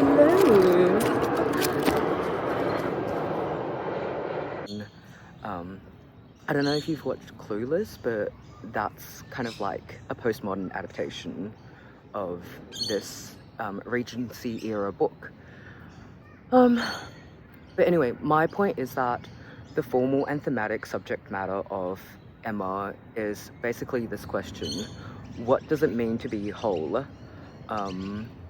Hello. I don't know if you've watched Clueless, but that's kind of like a postmodern adaptation of this Regency-era book. But anyway, my point is that the formal and thematic subject matter of Emma is basically this question: what does it mean to be whole?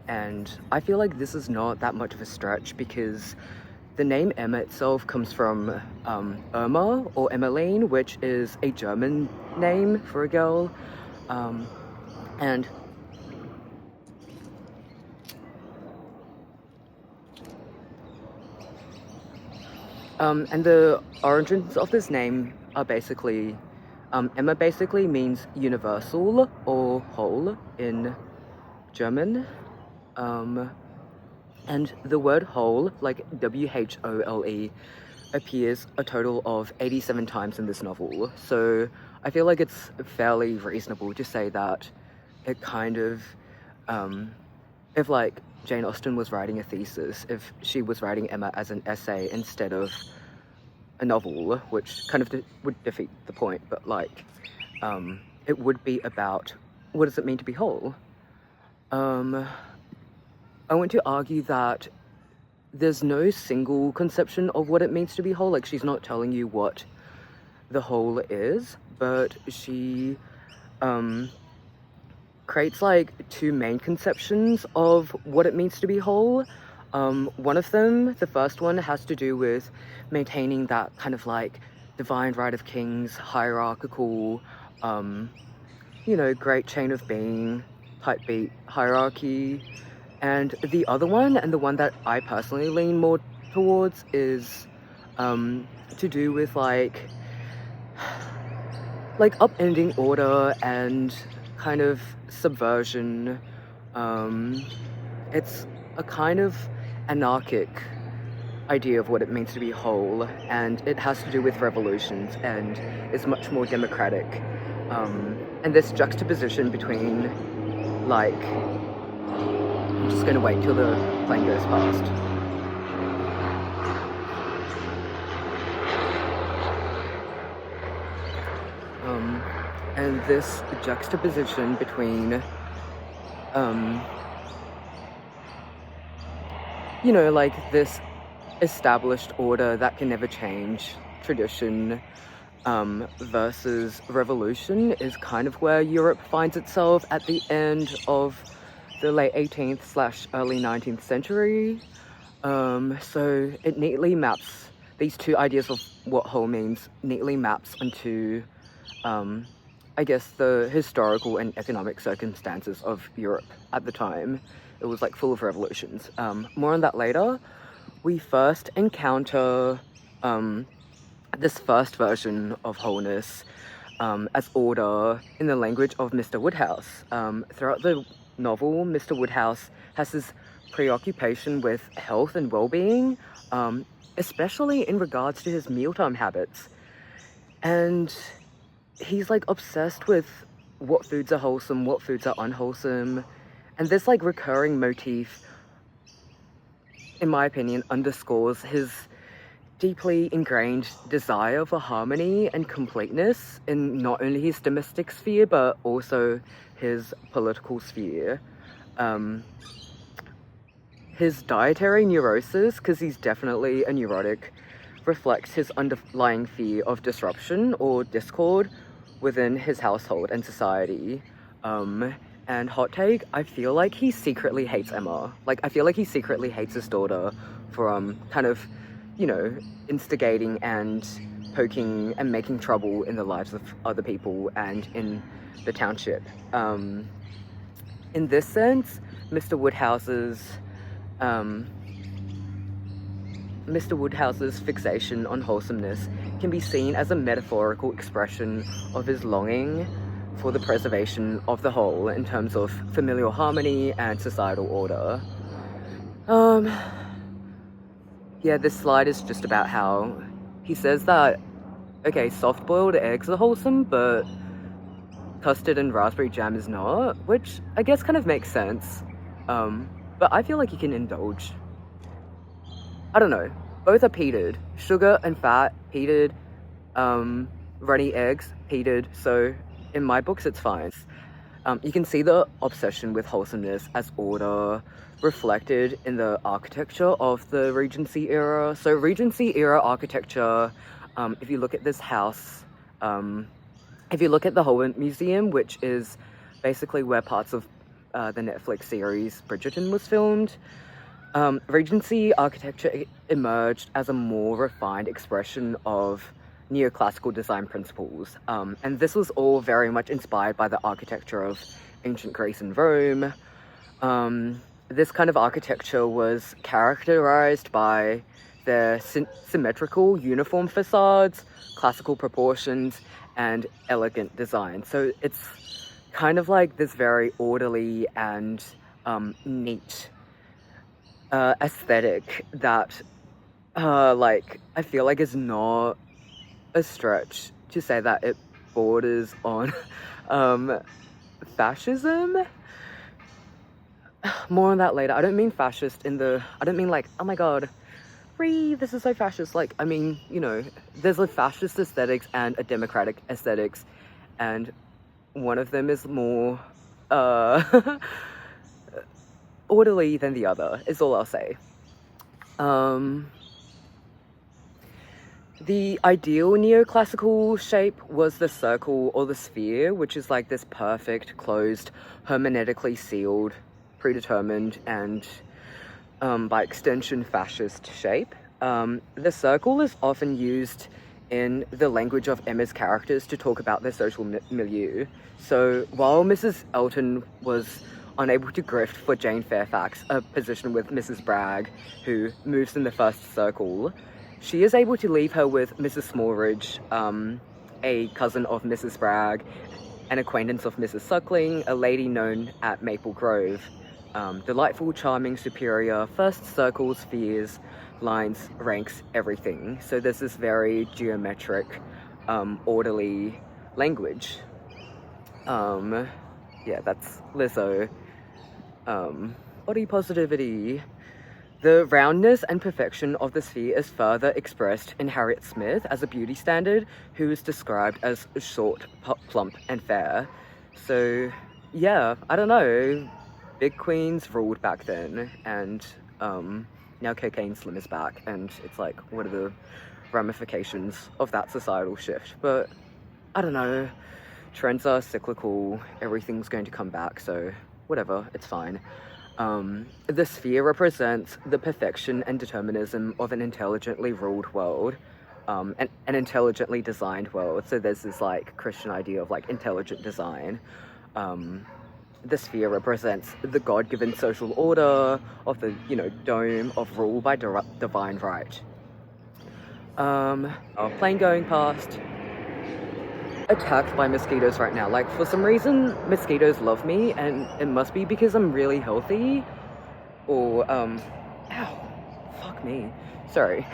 And I feel like this is not that much of a stretch, because the name Emma itself comes from Irma or Emmeline, which is a German name for a girl. And the origins of this name are basically, Emma basically means universal or whole in German. And the word whole, like W-H-O-L-E, appears a total of 87 times in this novel. So I feel like it's fairly reasonable to say that it kind of, if like Jane Austen was writing a thesis, if she was writing Emma as an essay instead of a novel, which kind of would defeat the point, but like, it would be about what does it mean to be whole? I want to argue that there's no single conception of what it means to be whole. Like, she's not telling you what the whole is, but she creates like two main conceptions of what it means to be whole. One of them, the first one, has to do with maintaining that kind of like divine right of kings, hierarchical, great chain of being type beat hierarchy. And the other one, and the one that I personally lean more towards, is to do with like upending order and kind of subversion. It's a kind of anarchic idea of what it means to be whole, and it has to do with revolutions and is much more democratic. And this juxtaposition between like, I'm just going to wait till the plane goes past. And this juxtaposition between, like this established order that can never change, tradition, versus revolution, is kind of where Europe finds itself at the end of the late 18th / early 19th century. So it neatly maps, these two ideas of what whole means neatly maps onto, I guess, the historical and economic circumstances of Europe at the time. It was like full of revolutions. More on that later. We first encounter this first version of wholeness as order in the language of Mr Woodhouse. Throughout the novel, Mr Woodhouse has this preoccupation with health and well-being, especially in regards to his mealtime habits. And he's like obsessed with what foods are wholesome, what foods are unwholesome. And this like recurring motif, in my opinion, underscores his deeply ingrained desire for harmony and completeness in not only his domestic sphere, but also his political sphere. His dietary neurosis, because he's definitely a neurotic, reflects his underlying fear of disruption or discord within his household and society. And hot take, I feel like he secretly hates Emma. Like, I feel like he secretly hates his daughter for kind of, instigating and poking and making trouble in the lives of other people and in the township. In this sense, Mr Woodhouse's fixation on wholesomeness can be seen as a metaphorical expression of his longing for the preservation of the whole in terms of familial harmony and societal order. Yeah, this slide is just about how he says that, okay, soft-boiled eggs are wholesome, but custard and raspberry jam is not, which I guess kind of makes sense. but I feel like you can indulge. I don't know. Both are peated. Sugar and fat, peated. Runny eggs, peated. So in my books, it's fine. You can see the obsession with wholesomeness as order reflected in the architecture of the Regency era. So Regency era architecture, if you look at this house, if you look at the Holland Museum, which is basically where parts of the Netflix series Bridgerton was filmed, Regency architecture emerged as a more refined expression of neoclassical design principles, and this was all very much inspired by the architecture of ancient Greece and Rome. This kind of architecture was characterized by their symmetrical, uniform facades, classical proportions, and elegant design. So it's kind of like this very orderly and neat aesthetic that, like, I feel like is not a stretch to say that it borders on fascism. More on that later. I don't mean fascist I don't mean like, oh my god, this is so fascist. Like, I mean, you know, there's a fascist aesthetics and a democratic aesthetics, and one of them is more orderly than the other, is all I'll say. The ideal neoclassical shape was the circle or the sphere, which is like this perfect, closed, hermeneutically sealed, predetermined, and by extension fascist shape. The circle is often used in the language of Emma's characters to talk about their social milieu. So while Mrs. Elton was unable to grift for Jane Fairfax a position with Mrs. Bragg, who moves in the first circle, she is able to leave her with Mrs. Smallridge, a cousin of Mrs. Bragg, an acquaintance of Mrs. Suckling, a lady known at Maple Grove. Delightful, charming, superior, first circle, spheres, lines, ranks, everything. So there's this very geometric, orderly language. Yeah, that's Lizzo. Body positivity. The roundness and perfection of the sphere is further expressed in Harriet Smith as a beauty standard, who is described as short, plump, and fair. So, yeah, I don't know. Big queens ruled back then, and now cocaine slim is back, and it's like, what are the ramifications of that societal shift? But I don't know. Trends are cyclical. Everything's going to come back, so whatever, it's fine. The sphere represents the perfection and determinism of an intelligently ruled world, an intelligently designed world. So there's this like Christian idea of like intelligent design. The sphere represents the God-given social order of the, you know, dome of rule by divine right. Plane going past. Attacked by mosquitoes right now. Like, for some reason, mosquitoes love me, and it must be because I'm really healthy. Or, ow. Fuck me. Sorry.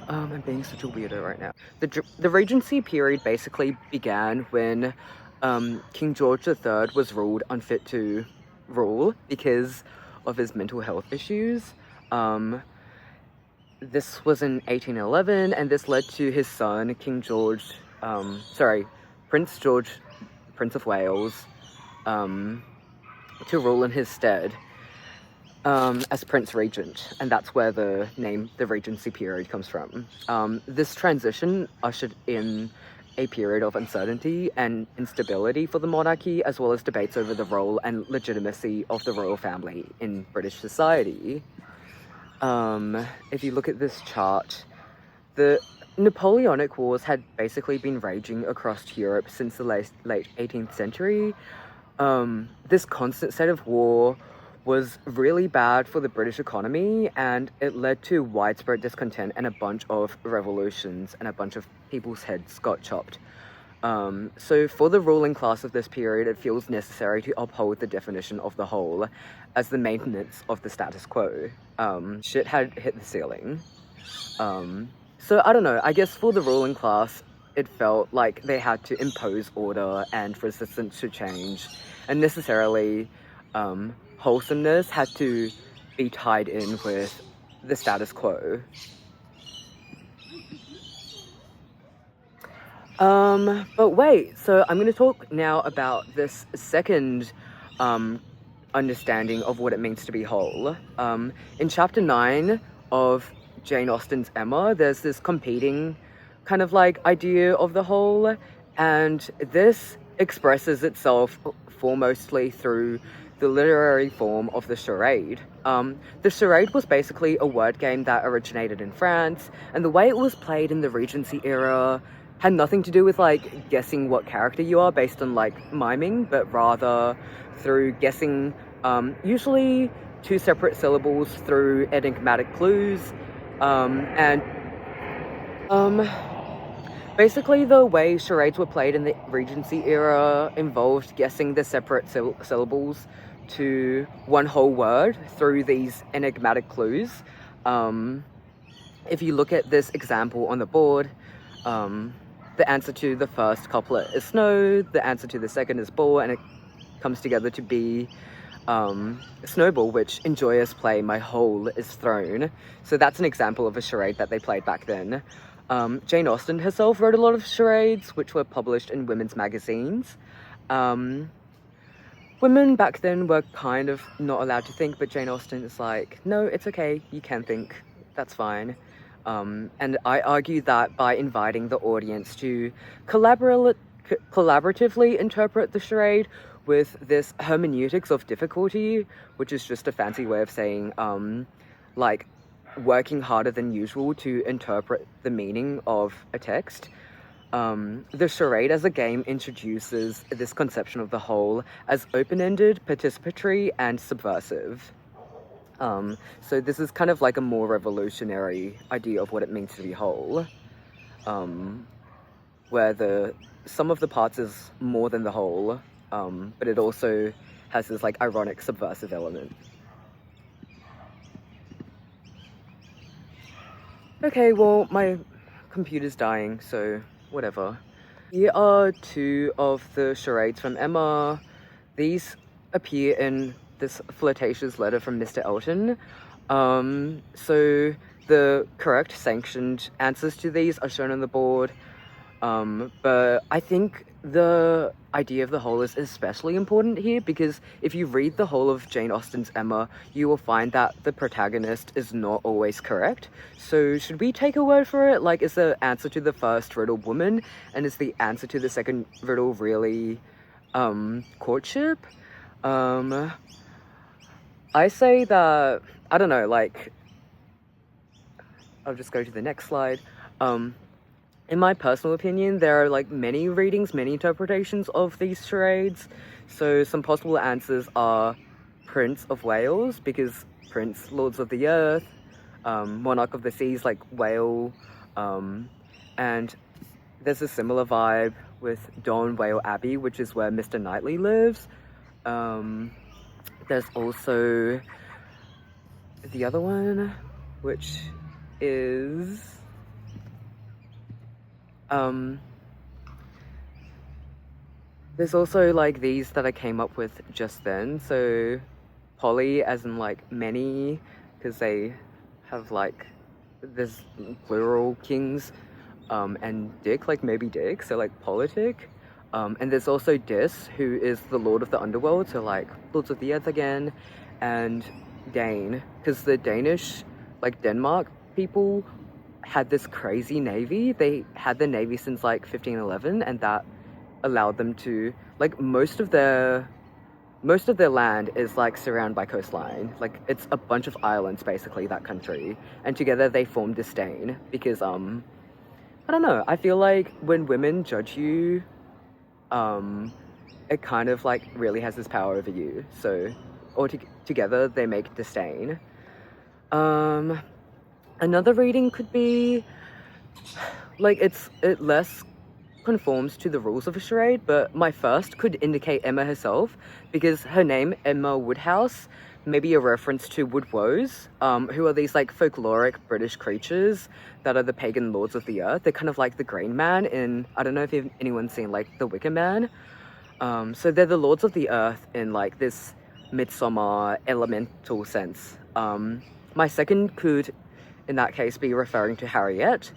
I'm being such a weirdo right now. The Regency period basically began when King George III was ruled unfit to rule because of his mental health issues. This was in 1811, and this led to his son, Prince George, Prince of Wales, to rule in his stead as Prince Regent, and that's where the name, the Regency period, comes from. This transition ushered in a period of uncertainty and instability for the monarchy, as well as debates over the role and legitimacy of the royal family in British society. If you look at this chart, the Napoleonic Wars had basically been raging across Europe since the late 18th century. This constant state of war was really bad for the British economy, and it led to widespread discontent and a bunch of revolutions, and a bunch of people's heads got chopped. So for the ruling class of this period, it feels necessary to uphold the definition of the whole as the maintenance of the status quo. Shit had hit the ceiling. So I don't know, I guess for the ruling class, it felt like they had to impose order and resistance to change, and necessarily wholesomeness had to be tied in with the status quo. But wait, so I'm going to talk now about this second understanding of what it means to be whole. In chapter 9 of Jane Austen's Emma, there's this competing kind of like idea of the whole, and this expresses itself foremostly through the literary form of the charade. The charade was basically a word game that originated in France, and the way it was played in the Regency-era had nothing to do with like guessing what character you are based on like miming, but rather through guessing usually two separate syllables through enigmatic clues. Basically the way charades were played in the Regency era involved guessing the separate syllables to one whole word through these enigmatic clues. If you look at this example on the board, the answer to the first couplet is snow, the answer to the second is ball, and it comes together to be snowball, which in joyous play my whole is thrown. So that's an example of a charade that they played back then. Jane Austen herself wrote a lot of charades, which were published in women's magazines. Women back then were kind of not allowed to think, but Jane Austen is like, no, it's okay, you can think, that's fine. And I argue that by inviting the audience to collaboratively interpret the charade with this hermeneutics of difficulty, which is just a fancy way of saying, like, working harder than usual to interpret the meaning of a text. The charade as a game introduces this conception of the whole as open-ended, participatory, and subversive. So this is kind of like a more revolutionary idea of what it means to be whole, where the sum of the parts is more than the whole, but it also has this like ironic subversive element. Okay, well, my computer's dying, so whatever. Here are two of the charades from Emma. These appear in this flirtatious letter from Mr. Elton. So the correct sanctioned answers to these are shown on the board. But I think the idea of the whole is especially important here, because if you read the whole of Jane Austen's Emma, you will find that the protagonist is not always correct. So should we take a word for it? Like, is the answer to the first riddle woman, and is the answer to the second riddle really courtship? I say that, I don't know, like, I'll just go to the next slide. In my personal opinion, there are like many readings, many interpretations of these charades. So some possible answers are Prince of Wales, because Prince, Lords of the Earth, Monarch of the Seas, like whale, and there's a similar vibe with Don Whale Abbey, which is where Mr. Knightley lives. There's also the other one, which is there's also like these that I came up with just then. So poly, as in like many, because they have like, there's plural kings, and Dick, like maybe Dick, so like politic. And there's also Dis, who is the Lord of the Underworld, so like Lords of the Earth again, and Dane, because the Danish, like Denmark people, had this crazy navy. They had the navy since like 1511, and that allowed them to, like, most of their land is like surrounded by coastline. Like, it's a bunch of islands basically, that country, and together they form disdain because I don't know, I feel like when women judge you, it kind of like really has this power over you. So together they make disdain. Another reading could be like, it less conforms to the rules of a charade, but my first could indicate Emma herself, because her name, Emma Woodhouse, may be a reference to woodwoes, who are these like folkloric British creatures that are the pagan lords of the earth. They're kind of like the Green Man in, I don't know if anyone's seen like The Wicker Man. So they're the lords of the earth in like this midsummer elemental sense. My second could, in that case, be referring to Harriet,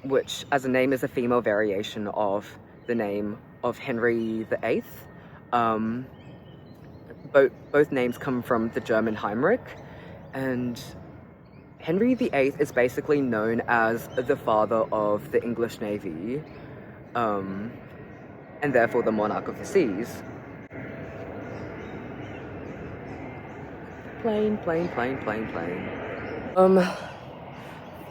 which as a name is a female variation of the name of Henry VIII. Both names come from the German Heinrich, and Henry VIII is basically known as the father of the English Navy, and therefore the monarch of the seas. Plane.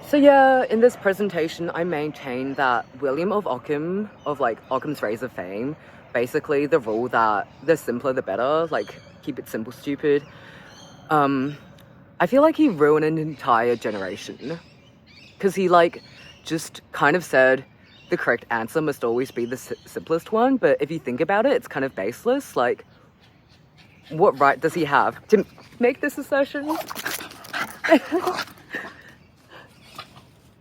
So yeah, in this presentation, I maintain that William of Ockham, of like Ockham's Razor fame, basically the rule that the simpler the better, like keep it simple, stupid. I feel like he ruined an entire generation, because he like just kind of said the correct answer must always be the simplest one, but if you think about it, it's kind of baseless. Like, what right does he have to make this assertion?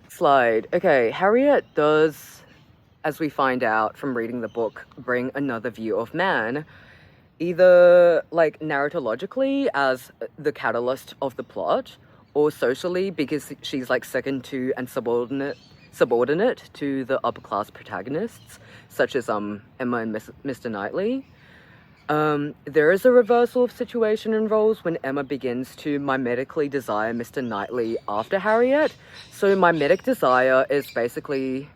Slide. Okay, Harriet does, as we find out from reading the book, bring another view of man, either like narratologically as the catalyst of the plot, or socially because she's like second to and subordinate to the upper class protagonists, such as Emma and Mr. Knightley. There is a reversal of situation and roles when Emma begins to mimetically desire Mr. Knightley after Harriet. So mimetic desire is basically,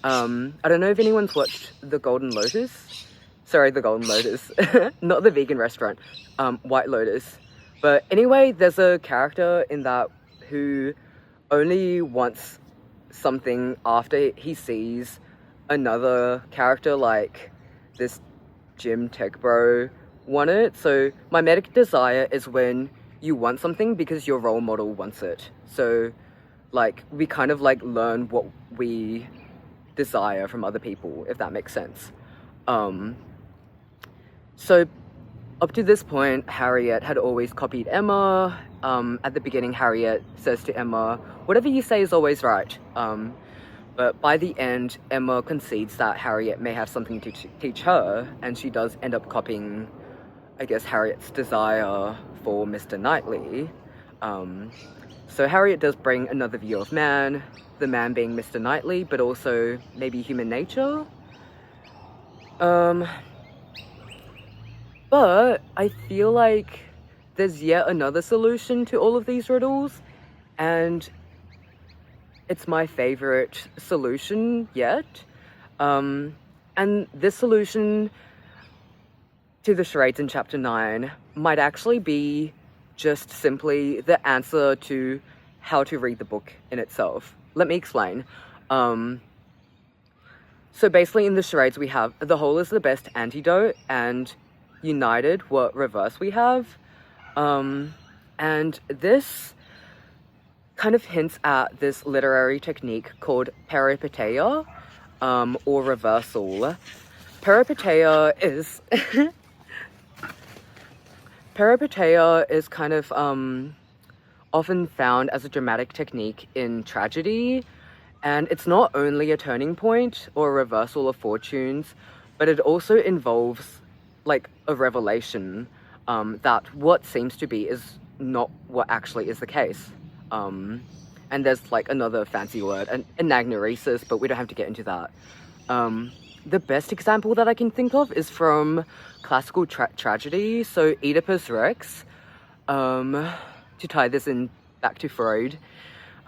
I don't know if anyone's watched The Golden Lotus. Sorry, The Golden Lotus, not the vegan restaurant, White Lotus. But anyway, there's a character in that who only wants something after he sees another character like this gym tech bro want it. So mimetic desire is when you want something because your role model wants it. So like we kind of like learn what we desire from other people, if that makes sense. So up to this point, Harriet had always copied Emma. At the beginning, Harriet says to Emma, "Whatever you say is always right." But by the end, Emma concedes that Harriet may have something to teach her, and she does end up copying, I guess, Harriet's desire for Mr. Knightley. So Harriet does bring another view of man, the man being Mr. Knightley, but also maybe human nature. But I feel like there's yet another solution to all of these riddles, and it's my favorite solution yet. And this solution to the charades in chapter 9 might actually be just simply the answer to how to read the book in itself. Let me explain. So basically in the charades we have the whole is the best antidote, and united what reverse we have. And this kind of hints at this literary technique called Peripeteia, or reversal. Peripeteia is Peripeteia is kind of often found as a dramatic technique in tragedy, and it's not only a turning point or a reversal of fortunes, but it also involves like a revelation that what seems to be is not what actually is the case. And there's like another fancy word, an anagnoresis, but we don't have to get into that. The best example that I can think of is from classical tragedy, so Oedipus Rex. To tie this in back to Freud,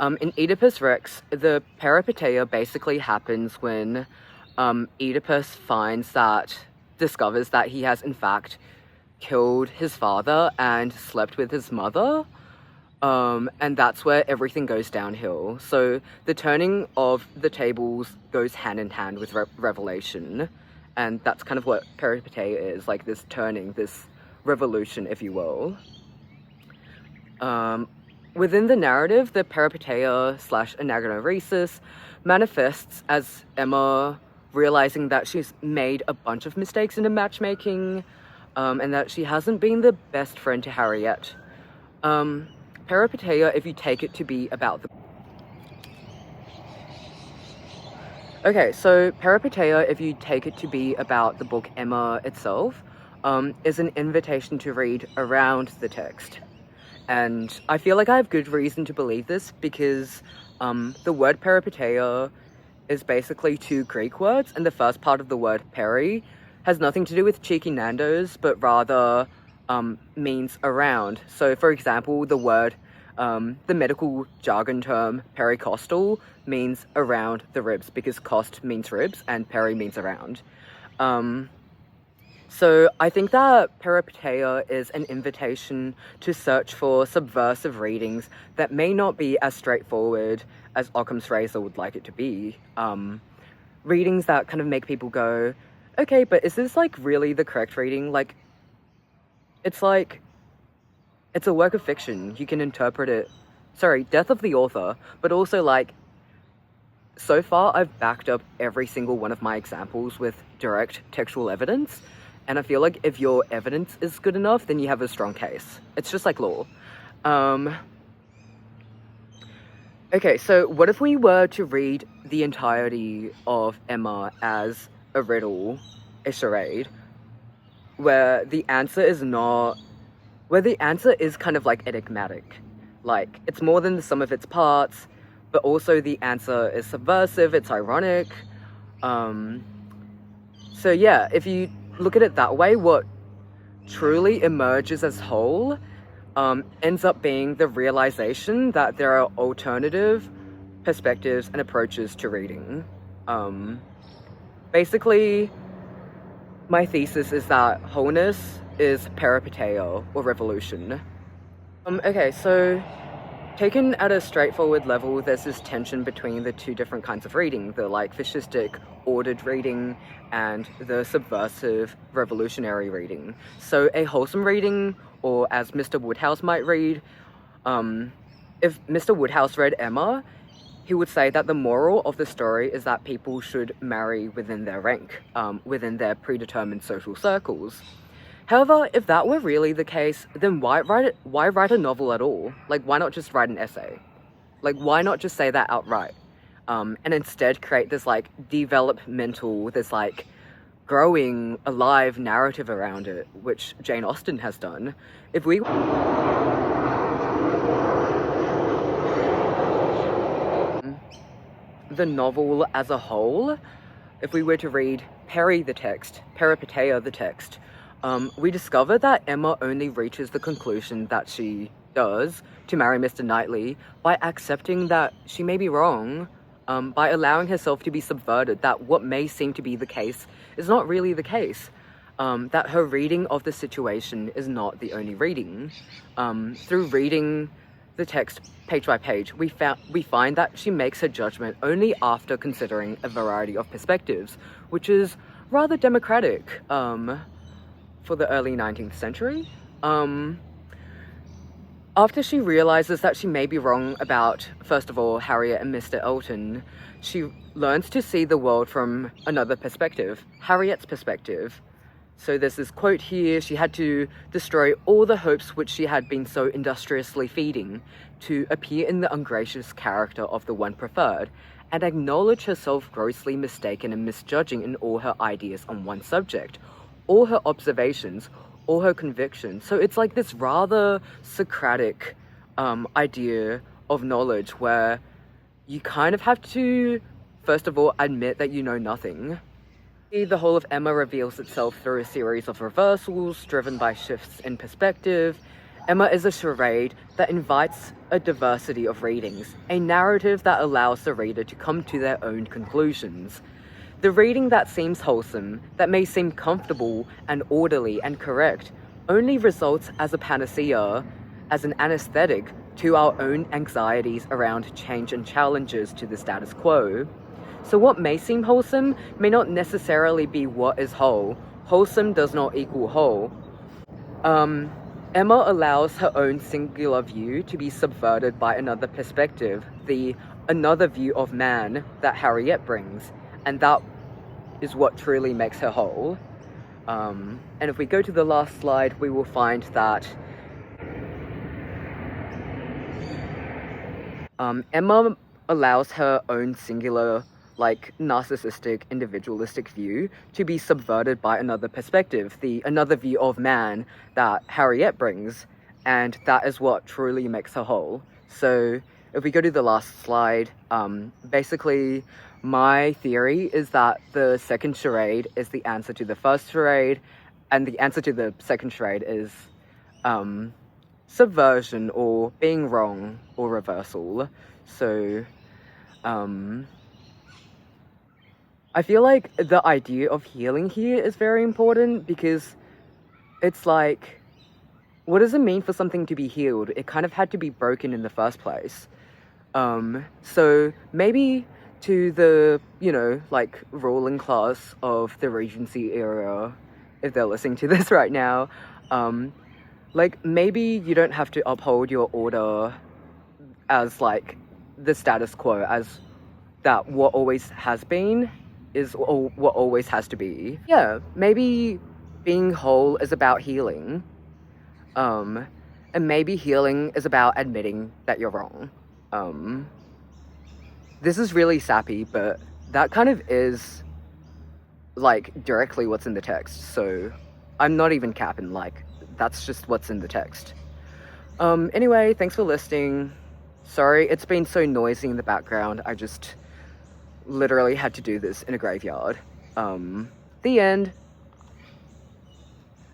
in Oedipus Rex, the peripeteia basically happens when Oedipus discovers that he has in fact killed his father and slept with his mother. And that's where everything goes downhill. So the turning of the tables goes hand in hand with revelation. And that's kind of what Peripeteia is, like this turning, this revolution, if you will. Within the narrative, the Peripeteia / anagnoresis manifests as Emma realizing that she's made a bunch of mistakes in the matchmaking, and that she hasn't been the best friend to Harriet. Peripeteia, if you take it to be about the... Okay, so Peripeteia, if you take it to be about the book Emma itself, is an invitation to read around the text. And I feel like I have good reason to believe this because the word peripeteia is basically two Greek words, and the first part of the word peri has nothing to do with cheeky Nando's, but rather means around. So, for example, the word, the medical jargon term pericostal means around the ribs because cost means ribs and peri means around. So I think that Peripeteia is an invitation to search for subversive readings that may not be as straightforward as Occam's razor would like it to be. Readings that kind of make people go, okay, but is this like really the correct reading? It's a work of fiction. You can interpret it. Sorry, death of the author, but also like, so far I've backed up every single one of my examples with direct textual evidence. And I feel like if your evidence is good enough, then you have a strong case. It's just like law. Okay, so what if we were to read the entirety of Emma as a riddle, a charade, where the answer is kind of like enigmatic. Like, it's more than the sum of its parts, but also the answer is subversive, it's ironic. So yeah, if you look at it that way, what truly emerges as whole ends up being the realization that there are alternative perspectives and approaches to reading. Basically, my thesis is that wholeness is peripeteia, or revolution. Okay, so taken at a straightforward level, there's this tension between the two different kinds of reading, the like fascistic ordered reading and the subversive revolutionary reading. So a wholesome reading, or as Mr Woodhouse might read, if Mr Woodhouse read Emma, he would say that the moral of the story is that people should marry within their rank, within their predetermined social circles. However, if that were really the case, then why write a novel at all? Like, why not just write an essay? Like, why not just say that outright? And instead create this, like, developmental, this, like, growing, alive narrative around it, which Jane Austen has done. If we... the novel as a whole, if we were to read Peripeteia the text, we discover that Emma only reaches the conclusion that she does to marry Mr. Knightley by accepting that she may be wrong, by allowing herself to be subverted, that what may seem to be the case is not really the case, that her reading of the situation is not the only reading. Through reading the text page by page, we find that she makes her judgment only after considering a variety of perspectives, which is rather democratic, for the early 19th century. After she realizes that she may be wrong about, first of all, Harriet and Mr. Elton, she learns to see the world from another perspective, Harriet's perspective. So there's this quote here: she had to destroy all the hopes which she had been so industriously feeding to appear in the ungracious character of the one preferred, and acknowledge herself grossly mistaken and misjudging in all her ideas on one subject, all her observations, all her convictions. So it's like this rather Socratic idea of knowledge where you kind of have to, first of all, admit that you know nothing. The whole of Emma reveals itself through a series of reversals driven by shifts in perspective. Emma is a charade that invites a diversity of readings, a narrative that allows the reader to come to their own conclusions. The reading that seems wholesome, that may seem comfortable and orderly and correct, only results as a panacea, as an anesthetic to our own anxieties around change and challenges to the status quo. So what may seem wholesome may not necessarily be what is whole. Wholesome does not equal whole. Emma allows her own singular view to be subverted by another perspective, the another view of man that Harriet brings, and that is what truly makes her whole. And if we go to the last slide, we will find that Emma allows her own singular like narcissistic, individualistic view to be subverted by another perspective, another view of man that Harriet brings, and that is what truly makes her whole. So if we go to the last slide, basically my theory is that the second charade is the answer to the first charade, and the answer to the second charade is subversion, or being wrong, or reversal. So I feel like the idea of healing here is very important, because it's like, what does it mean for something to be healed? It kind of had to be broken in the first place. So maybe to the, like, ruling class of the Regency-era, if they're listening to this right now, like, maybe you don't have to uphold your order as, like, the status quo, as that what always has been is what always has to be. Yeah, maybe being whole is about healing. And maybe healing is about admitting that you're wrong. This is really sappy, but that kind of is, like, directly what's in the text. So I'm not even capping, like, that's just what's in the text. Anyway, thanks for listening. Sorry, it's been so noisy in the background. I just literally had to do this in a graveyard. The end.